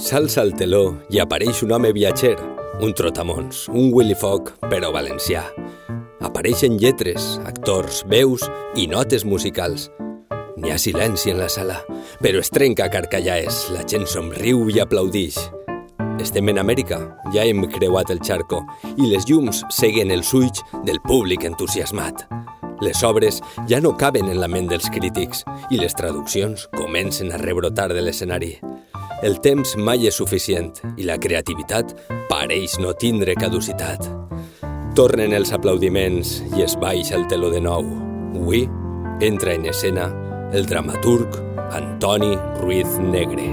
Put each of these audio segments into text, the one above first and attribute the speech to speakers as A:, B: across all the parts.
A: S'alça el teló i apareix un home viatger, un trotamons, un Willy Fogg, però valencià. Apareixen lletres, actors, veus i notes musicals. N'hi ha silenci en la sala, però es trenca a carcallaes, la gent somriu i aplaudix. Estem en Amèrica, ja hem creuat el charco i les llums seguen els ulls del públic entusiasmat. Les obres ja no caben en la ment dels crítics i les traduccions comencen a rebrotar de l'escenari. El temps mai és suficient i la creativitat pareix no tindre caducitat. Tornen els aplaudiments i es baixa el teló de nou. Avui entra en escena el dramaturg Antoni Ruiz Negre.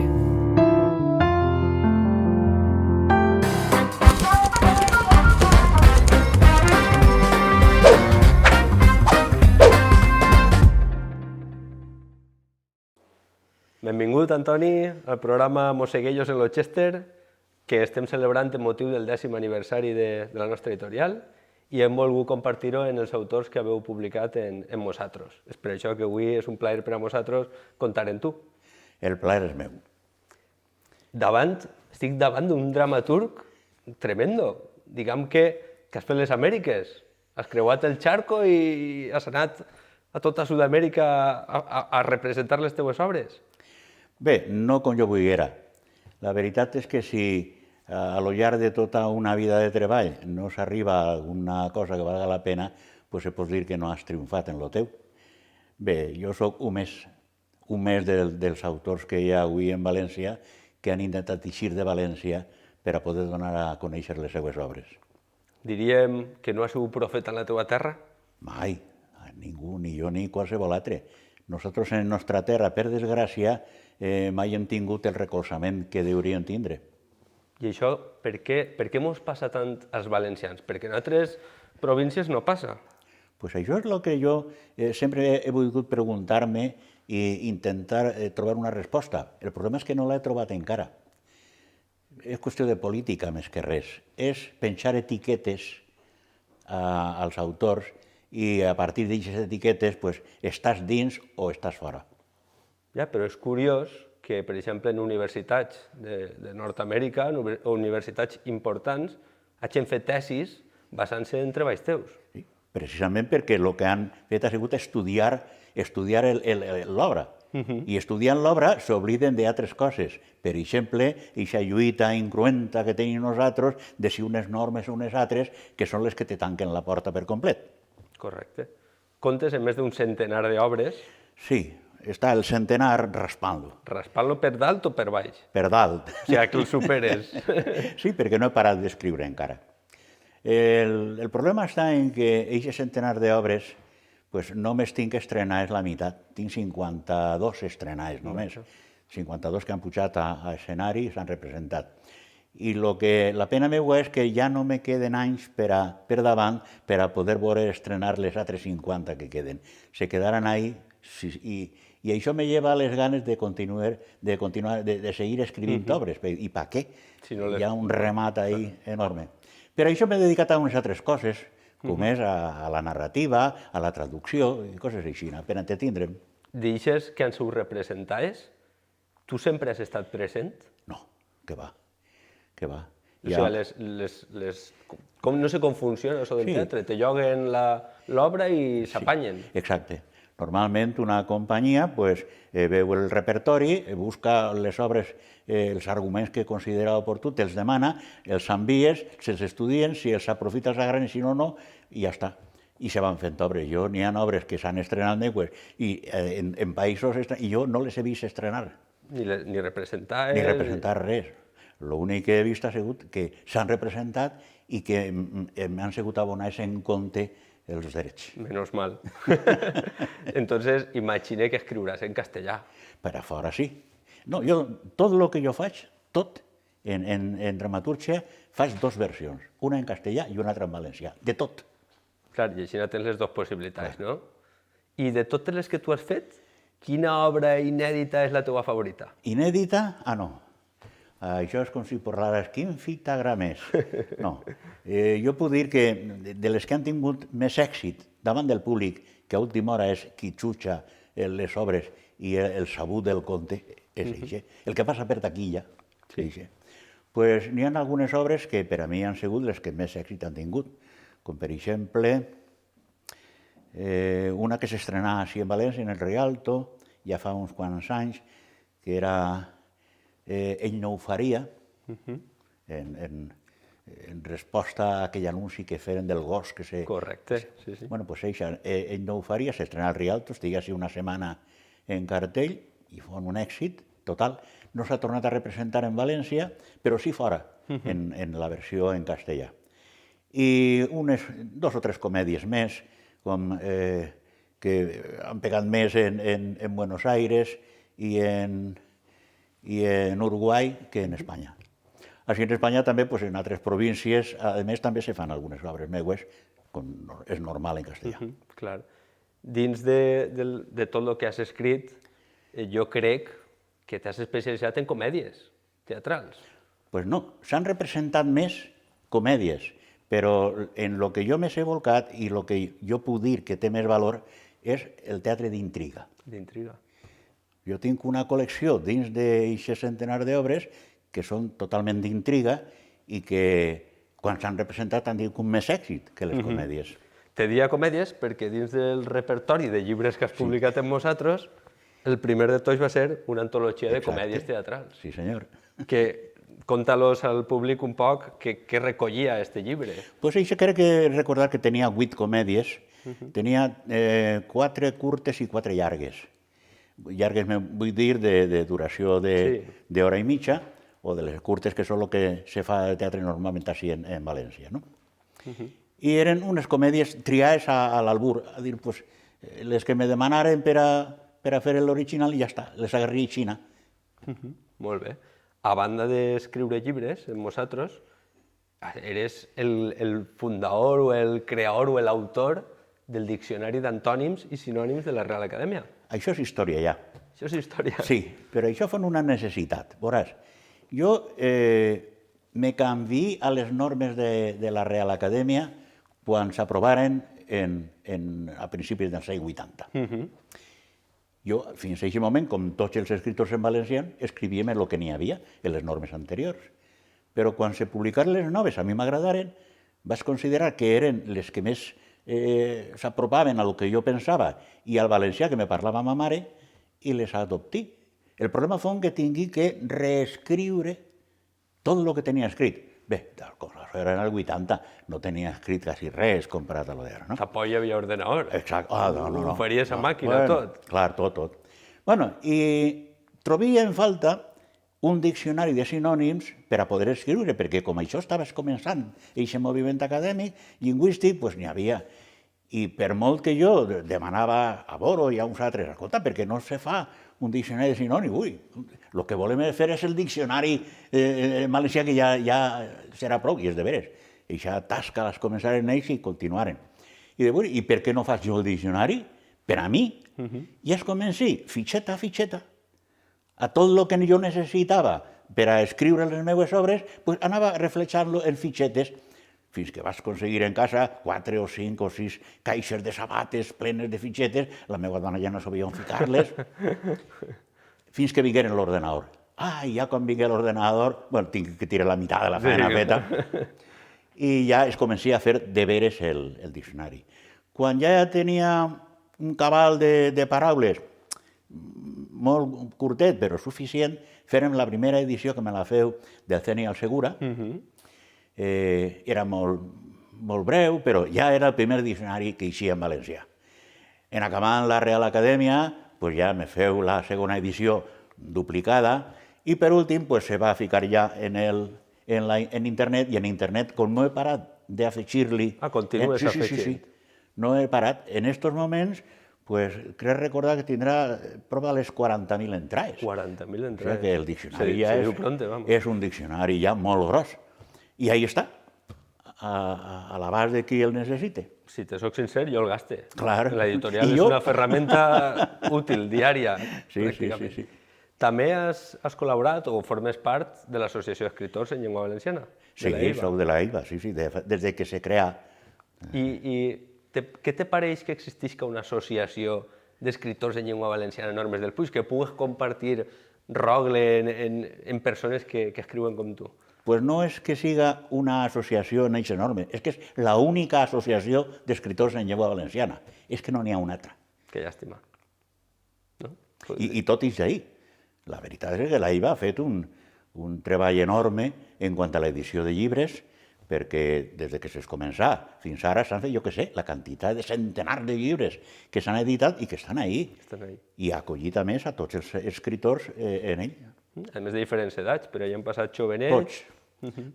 A: Benvingut, Antoni, al programa Mosseguellos en lo Chester, que estem celebrant en motiu del 10è aniversari de la nostra editorial i hem volgut compartir-ho en els autors que haveu publicat en nosaltres. És per això que avui és un plaer per a nosaltres comptar amb tu.
B: El plaer és meu.
A: Estic davant d'un dramaturg tremendo. Diguem que has fet les Amèriques, has creuat el charco i has anat a tota Sud-amèrica a representar les teues obres.
B: Bé, no com jo volguera. La veritat és que si a lo llarg de tota una vida de treball no s'arriba a alguna cosa que valga la pena, doncs se pot dir que no has triomfat en lo teu. Bé, jo sóc un més dels autors que hi ha avui en València que han intentat eixir de València per a poder donar a conèixer les seues obres.
A: Diríem que no has sigut profeta en la teua terra?
B: Mai, ningú, ni jo ni qualsevol altre. Nosaltres en nostra terra, per desgràcia, mai hem tingut el recolzament que hauríem tindre.
A: I això, per què mos passa tant als valencians? Perquè en altres províncies no passa.
B: Pues això és el que jo sempre he volgut preguntar-me i intentar trobar una resposta. El problema és que no l'he trobat encara. És qüestió de política més que res. És penjar etiquetes als autors i a partir d'aquestes etiquetes estàs dins o estàs fora.
A: Ja, però és curiós que, per exemple, en universitats de Nord-amèrica, o universitats importants, hagin fet tesis basant-se en treballs teus.
B: Sí, precisament perquè el que han fet ha sigut estudiar l'obra. I estudiant l'obra s'obliden d'altres coses. Per exemple, aquesta lluita incruenta que tenim nosaltres de si unes normes o unes altres, que són les que te tanquen la porta per complet.
A: Correcte. Comptes en més d'un centenar d'obres.
B: Sí, està el centenar raspant-lo.
A: Raspant-lo per dalt o per baix?
B: Per dalt.
A: O sigui, que el superes.
B: Sí, perquè no he parat d'escriure encara. El problema està en que aquest centenar d'obres només tinc que estrenar la meitat. Tinc 52 estrenades només. 52 que han pujat a escenari i s'han representat. I la pena meua és que ja no me queden anys per davant per a poder veure estrenar les altres 50 que queden. Se quedaran ahí i això me lleva a les ganes de seguir escrivint obres. I per què? Hi ha un remat ahí enorme. Per això m'he dedicat a unes altres coses, com és a la narrativa, a la traducció i coses així, per entretindre'm.
A: Deixes que han sigut representades? Tu sempre has estat present?
B: No, que va.
A: O sigui, no sé com funciona això del teatre, te lloguen l'obra i s'apanyen.
B: Exacte. Normalment una companyia veu el repertori, busca les obres, els arguments que considera oportú, te'ls demana, els envies, se'ls estudien, si els aprofita els agraden, si no, no, i ja està. I se van fent obres. N'hi ha obres que s'han estrenat en països i jo no les he vist estrenar.
A: Ni representar...
B: Ni representar res. L'únic que he vist ha sigut que s'han representat i que m'han sigut abonats en compte els drets.
A: Menos mal. Entonces, imagine que escriuràs en castellà.
B: Per a fora, sí. No, tot el que jo faig, tot, en dramatúrgia, faig dues versions, una en castellà i una altra en valencià, de tot.
A: Clar, i així tens les dues possibilitats, no? I de totes les que tu has fet, quina obra inèdita és la teva favorita?
B: Inèdita? Ah, no. Això és com si parlares, quin fill t'agrada més? No. Jo puc dir que de les que han tingut més èxit davant del públic, que a última hora és qui xutxa les obres i el sabut del conte, és això. El que passa per taquilla. Sí, sí. Pues n'hi ha algunes obres que per a mi han sigut les que més èxit han tingut, com per exemple una que s'estrenà així en València, en el Rialto, ja fa uns quants anys, que era Ell no ho faria, en resposta a aquell anunci que feren del gos que se...
C: Correcte, sí, sí.
B: Bueno, pues Ell no ho faria, s'estrenà al Rialto, estigui així una setmana en cartell i fon un èxit total. No s'ha tornat a representar en València, però sí fora, en la versió en castellà. I dos o tres comèdies més, com que han pegat més en Buenos Aires i en Uruguai que en Espanya. Així en Espanya també, en altres províncies, a més també se fan algunes obres meues, com és normal en castellà.
C: Clar. Dins de tot el que has escrit, jo crec que t'has especialitzat en comèdies teatrals.
B: Pues no, s'han representat més comèdies, però en el que jo més he volcat i el que jo puc dir que té més valor és el teatre d'intriga.
C: D'intriga.
B: Jo tinc una col·lecció dins d'aquest centenar d'obres que són totalment d'intriga i que quan s'han representat han tingut més èxit que les comèdies.
C: Te dia comèdies perquè dins del repertori de llibres que has publicat amb nosaltres, el primer de tots va ser una antologia de comèdies teatrals.
B: Sí, senyor.
C: Que conta-los al públic un poc què recollia aquest llibre.
B: Pues això crec que recordar que tenia 8 comèdies, tenia 4 curtes i 4 llargues. Llargues vull dir de duració d'hora i mitja, o de les curtes que són el que se fa de teatre normalment així en València. I eren unes comèdies triades a l'albur, a dir, les que me demanaren per a fer l'original i ja està, les agarré a Xina.
C: Molt bé. A banda d'escriure llibres, amb vosaltres, eres el fundador o el creador o l'autor del Diccionari d'Antònims i Sinònims de la Real Acadèmia.
B: Això és història, ja.
C: Això és història.
B: Sí, però això fa una necessitat. Veuràs, jo me canvié a les normes de la Real Acadèmia quan s'aprovaren a principis dels anys 80. Jo, fins a aquest moment, com tots els escriptors en valencià, escrivíem el que n'hi havia, en les normes anteriors. Però quan se publicaren les noves, a mi m'agradaren, vaig considerar que eren les que més s'apropaven al que jo pensava i al valencià que me parlava ma mare, i les adoptí. El problema fou que tingui que reescriure tot el que tenia escrit. Bé, com això era en el 80, no tenia escrit quasi res comparat a lo d'ara, no?
C: Tampoc hi havia ordenador.
B: Exacte. No.
C: Ho faries a màquina, tot.
B: Clar, tot. Bueno, i trobia en falta un diccionari de sinònims per a poder escriure, perquè com això estaves començant, aquest moviment acadèmic, lingüístic, doncs n'hi havia. I per molt que jo demanava a Boro i a uns altres, escolta, perquè no se fa un diccionari de sinònims? Ui, el que volem fer és el diccionari en valencià, que ja serà prou, i és de veres. Eixa tasca les començaren ells i continuaren. I per què no faig jo el diccionari? Per a mi. I es comenci, fitxeta a fitxeta. A tot el que jo necessitava per a escriure les meves obres, anava reflexant-lo en fitxetes, fins que vaig aconseguir en casa 4 o 5 o 6 caixes de sabates plenes de fitxetes, la meva dona ja no sabia on ficar-les, fins que vingueren l'ordenador. Ja quan vingui l'ordenador, tinc que tirar la meitat de la feina feta, i ja es comencia a fer de veres el diccionari. Quan ja tenia un cabal de paraules, molt curtet però suficient, fèrem la primera edició que me la feu del Ceni al Segura. Era molt breu, però ja era el primer diccionari que eixia en valencià. En acabant la Real Acadèmia, ja me feu la segona edició duplicada i per últim se va ficar ja en internet, i en internet, com no he parat d'afegir-li...
C: Continues afegint.
B: Sí, no he parat. En aquests moments, crec recordar que tindrà prop de les 40.000 entrades.
C: 40.000 entrades.
B: O sigui que el diccionari ja és un diccionari ja molt gros. I ahí està, a l'abast de qui el necessite.
C: Si te soc sincer, jo el gaste.
B: Clar.
C: L'editorial és una ferramenta útil, diària, pràcticament.
B: Sí.
C: També has col·laborat o formes part de l'Associació d'Escriptors en Llengua Valenciana?
B: Sí, soc de la IVA, sí, des que se crea.
C: I què te pareix que existisca una associació d'escriptors en llengua valenciana, Normes del Puig, que pugues compartir rogle en persones que escriuen com tu?
B: Pues no és que siga una associació en eix enorme, és que és l'única associació d'escriptors en llengua valenciana. És que no n'hi ha una altra.
C: Que llàstima. No?
B: I tot és ahí. La veritat és que la IVA ha fet un treball enorme en quant a l'edició de llibres, perquè des que s'es començà fins ara s'han fet, jo què sé, la quantitat de centenars de llibres que s'han editat i que estan ahí. I ha acollit a més a tots els escriptors en ell.
C: A més de diferents edats, però ja han passat jovenets.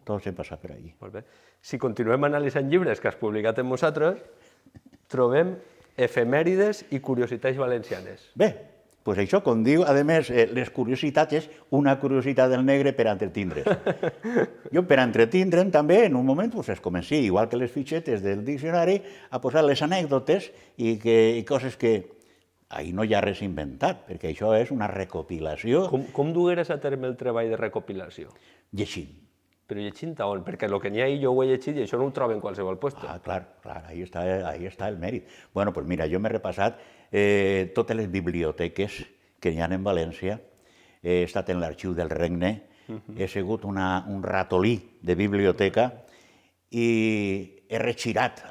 B: Tots hem passat per allí.
C: Molt bé. Si continuem analitzant llibres que has publicat amb nosaltres, trobem efemèrides i curiositats valencianes.
B: Bé, doncs això, com diu, a més, les curiositats és una curiositat del negre per entretindre's. Jo, per entretindre'm, també, en un moment, es comenci, igual que les fitxetes del diccionari, a posar les anècdotes i coses que ahí no hi ha res inventat, perquè això és una recopilació.
C: Com dugueres a terme el treball de recopilació?
B: Llegint.
C: Però llegint on? Perquè el que n'hi ha ahí jo ho he llegit i això no ho trobo en qualsevol lloc.
B: Ah, clar, ahí està el mèrit. Bueno, pues mira, jo m'he repassat totes les biblioteques que hi ha en València, he estat en l'Arxiu del Regne, he sigut un ratolí de biblioteca i he regirat,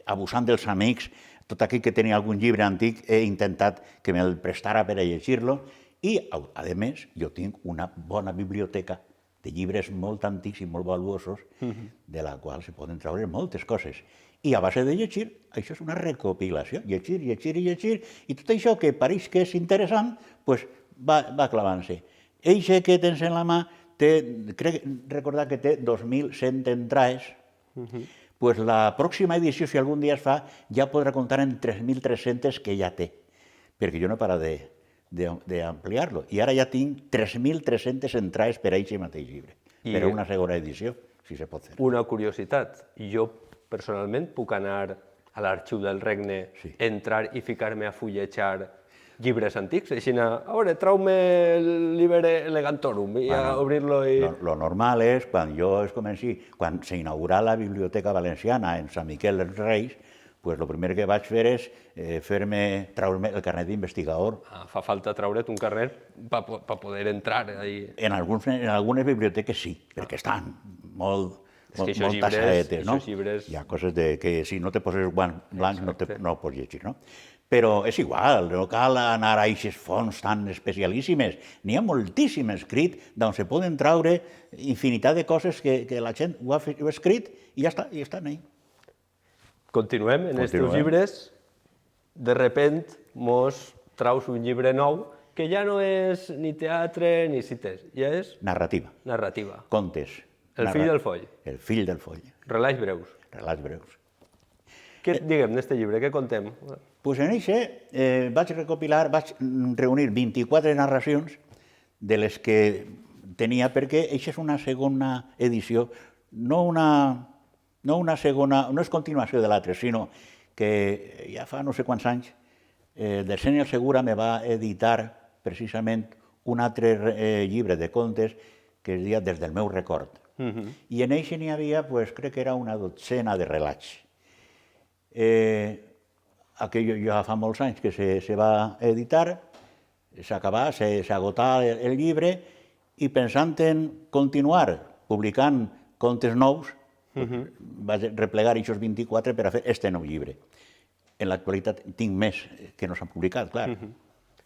B: abusant dels amics, tot aquell que tenia algun llibre antic, he intentat que me'l prestara per a llegir-lo i, a més, jo tinc una bona biblioteca de llibres molt antics i molt valuosos, de la qual se poden treure moltes coses. I a base de llegir, això és una recopilació, llegir, i tot això que pareix que és interessant, doncs va clavant-se. Eixe que tens en la mà, crec recordar que té 2.100 entrades, doncs la pròxima edició, si algun dia es fa, ja podrà comptar en 3.300 que ja té, perquè jo no he parat d'ampliar-lo. I ara ja tinc 3.300 entrades per a aquest mateix llibre, per a una segona edició, si se pot fer.
C: Una curiositat, jo personalment puc anar a l'Arxiu del Regne, entrar i ficar-me a fullejar llibres antics, així a veure, trau-me el llibre Elegantorum i a obrir-lo i...
B: Lo normal és, quan s'inaugurà la Biblioteca Valenciana en Sant Miquel dels Reis, pues lo primer que vaig fer és treure el carnet d'investigador.
C: Fa falta treure't un carnet per poder entrar ahí.
B: En algunes biblioteques sí, perquè estan molt tassadetes, no? Hi ha coses que si no te poses guants blancs no pots llegir, no? Però és igual, no cal anar a aquestes fonts tan especialíssimes. N'hi ha moltíssim escrit d'on se poden treure infinitat de coses que la gent ho ha escrit i ja estan ahí.
C: Continuem en els teus llibres. De repent mos traus un llibre nou que ja no és ni teatre ni cites, ja és...
B: Narrativa.
C: Narrativa.
B: Contes.
C: El fill del foll.
B: El fill del foll.
C: Relats breus.
B: Relats breus.
C: Què diguem d'este llibre? Què contem?
B: Doncs en eixe vaig reunir 24 narracions de les que tenia, perquè eixa és una segona edició, no és continuació de l'altre, sinó que ja fa no sé quants anys, Dersènia Segura me va editar precisament un altre llibre de contes que es deia Des del meu record. I en eixe n'hi havia, crec que era una dotzena de relats. Aquello ja fa molts anys que se va editar, s'acabà, s'agotà el llibre, i pensant en continuar publicant contes nous, vaig replegar aquests 24 per a fer este nou llibre. En l'actualitat tinc més que no s'han publicat, clar.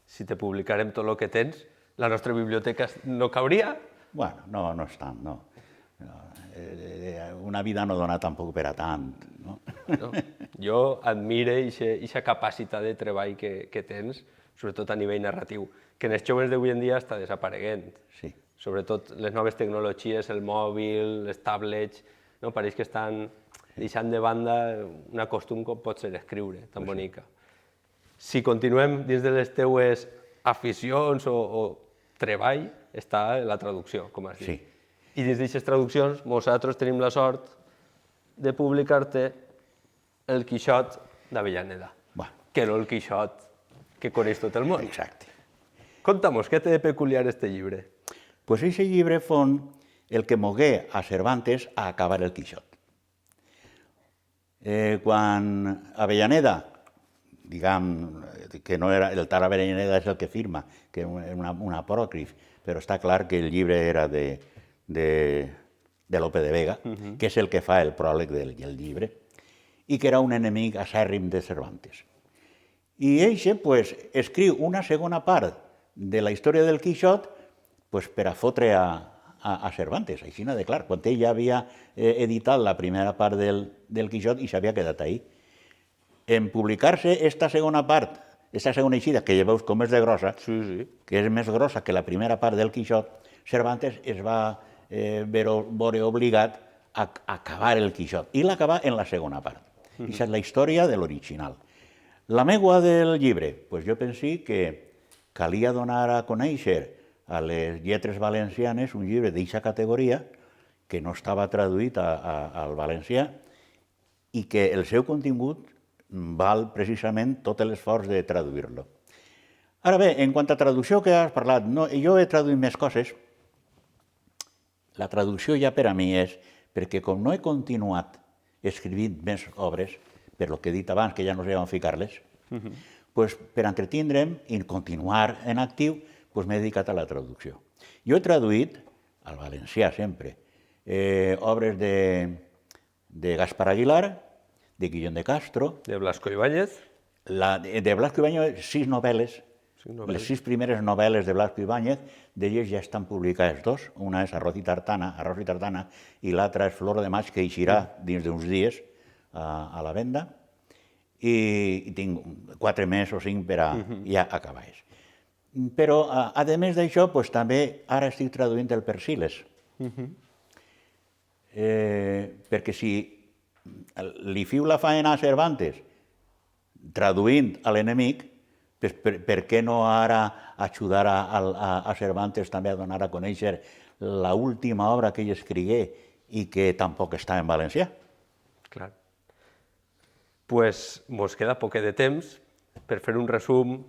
C: Si te publicarem tot el que tens, la nostra biblioteca no cauria?
B: Bueno, no és tant, no. Una vida no dona tampoc per a tant, no?
C: Jo admiro aquesta capacitat de treball que tens, sobretot a nivell narratiu, que en els joves d'avui en dia està desapareguent.
B: Sí.
C: Sobretot les noves tecnologies, el mòbil, les tablets, pareix que estan deixant de banda una costum com pot ser escriure, tan bonica. Si continuem dins de les teues aficions o treball, està la traducció, com has dit.
B: Sí.
C: I dins d'aquestes traduccions, nosaltres tenim la sort de publicar-te el Quixot d'Avellaneda, que no el Quixot que coneix tot el món.
B: Exacte.
C: Conta'm-nos, què té de peculiar este llibre?
B: Pues aquest llibre fon el que mogué a Cervantes a acabar el Quixot. Quan Avellaneda diguem, que no era, el Tara Bereneda és el que firma, que és un apòcrif, però està clar que el llibre era de Lope de Vega, que és el que fa el pròleg del llibre, i que era un enemic acèrrim de Cervantes. I eixe pues, escriu una segona part de la història del Quixot pues, per a fotre a Cervantes, així de clar, quan ell ja havia editat la primera part del Quixot i s'havia quedat ahí. En publicar-se esta segona part, esta segona eixida, que ja veus com és de grossa, que és més grossa que la primera part del Quixot, Cervantes es va veure obligat a acabar el Quixot, i l'acabar en la segona part. Aquesta és la història de l'original. La meua del llibre, pues jo pensi que calia donar a conèixer a les lletres valencianes un llibre d'aquesta categoria que no estava traduït al valencià i que el seu contingut val precisament tot l'esforç de traduir-lo. Ara bé, en quant a traducció que has parlat, jo he traduït més coses. La traducció ja per a mi és perquè com no he continuat escrivint més obres, per lo que he dit abans, que ja no sé on ficar-les, pues, per entretindre'm i continuar en actiu, pues, m'he dedicat a la traducció. Jo he traduït, al valencià sempre, obres de Gaspar Aguilar, de Guillén de Castro.
C: De Blasco Ibáñez.
B: De Blasco Ibáñez, 6 novel·les. Les 6 primeres novel·les de Blasco Ibáñez, d'elles ja estan publicades 2. Una és Arròs i Tartana, i l'altra és Flor de maig, que eixirà dins d'uns dies a la venda. I tinc 4 més o 5 per a ja acabar-les. Però, a més d'això, també ara estic traduint el Persiles. Perquè si li fiu la faena a Cervantes traduint a l'enemic, per què no ara ajudar a Cervantes també a donar a conèixer l'última obra que ell escrigué i que tampoc està en valencià?
C: Clar. Pues mos queda poquet de temps. Per fer un resum,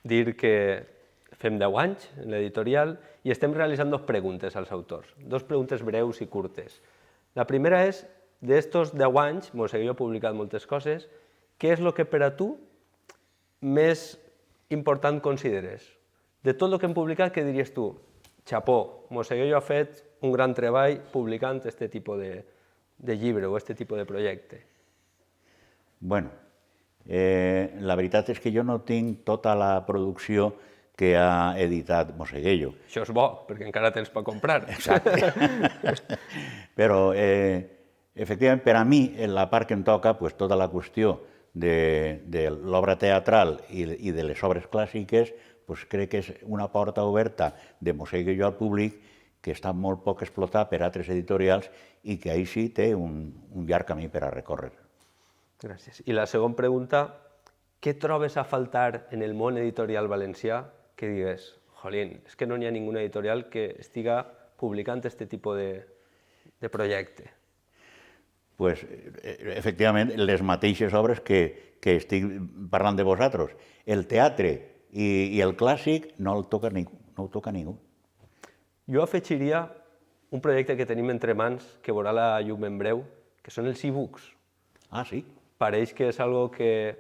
C: dir que fem 10 anys en l'editorial i estem realitzant 2 preguntes als autors, 2 preguntes breus i curtes. La primera és, d'estos 10 anys, Moseguillo ha publicat moltes coses, què és el que per a tu més important consideres? De tot el que hem publicat, què diries tu? Chapó, Moseguillo ha fet un gran treball publicant aquest tipus de llibre o aquest tipus de projecte.
B: Bueno, la veritat és que jo no tinc tota la producció que ha editat Moseguillo.
C: Això és bo, perquè encara tens per comprar.
B: Exacte. Però, efectivament, per a mi, en la part que em toca, tota la qüestió de l'obra teatral i de les obres clàssiques, crec que és una porta oberta de Moseguillo al públic que està molt poc explotat per altres editorials i que ahir sí té un llarg camí per a recórrer.
C: Gràcies. I la segona pregunta, què trobes a faltar en el món editorial valencià que digues, jolín, és que no hi ha ninguna editorial que estiga publicant aquest tipus de projecte?
B: Pues, efectivament, les mateixes obres que estic parlant de vosaltres. El teatre i el clàssic no el toca ningú.
C: Jo afegiria un projecte que tenim entre mans, que veurà la llum en breu, que són els e-books.
B: Ah, sí?
C: Pareix que és algo que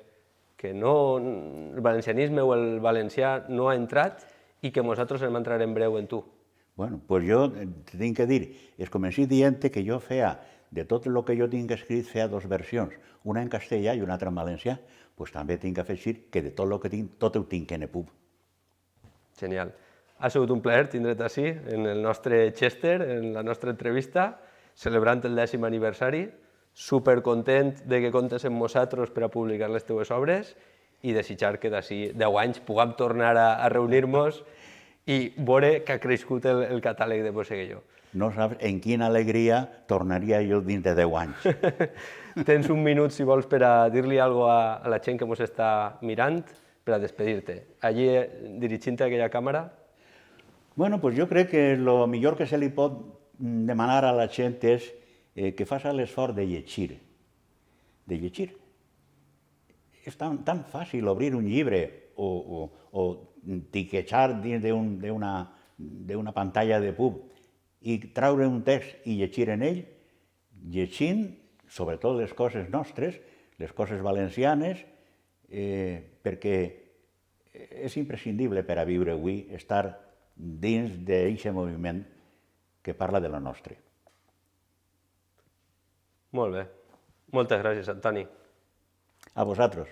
C: no, el valencianisme o el valencià no ha entrat i que nosaltres hem entrar en breu en tu.
B: Bueno, pues jo tinc que dir, es comenci dient que jo feia, de tot el que jo tinc escrit, feia 2 versions, una en castellà i una altra en valencià, doncs també tinc que afegir que de tot el que tinc, tot ho tinc en EPUB.
C: Genial. Ha sigut un plaer tindre't així, en el nostre Chester, en la nostra entrevista, celebrant el 10è aniversari, supercontent de que comptes amb nosaltres per a publicar les teves obres i desitjar que d'ací 10 anys puguem tornar a reunir-nos i veure que ha crescut el catàleg de Moseguillo.
B: No saps en quina alegria tornaria jo dins de 10 anys.
C: Tens un minut, si vols, per a dir-li alguna cosa a la gent que ens està mirant, per a despedir-te. Allí, dirigint-te a aquella càmera.
B: Bueno, pues jo crec que el millor que se li pot demanar a la gent és que faci l'esforç de llegir. De llegir. És tan fàcil obrir un llibre o tiquejar dins d'una pantalla de pub i traure un text i llegir en ell, llegint, sobretot les coses nostres, les coses valencianes, perquè és imprescindible per a viure avui estar dins d'aquest moviment que parla de lo nostre.
C: Molt bé. Moltes gràcies, Antoni.
B: A vosaltres.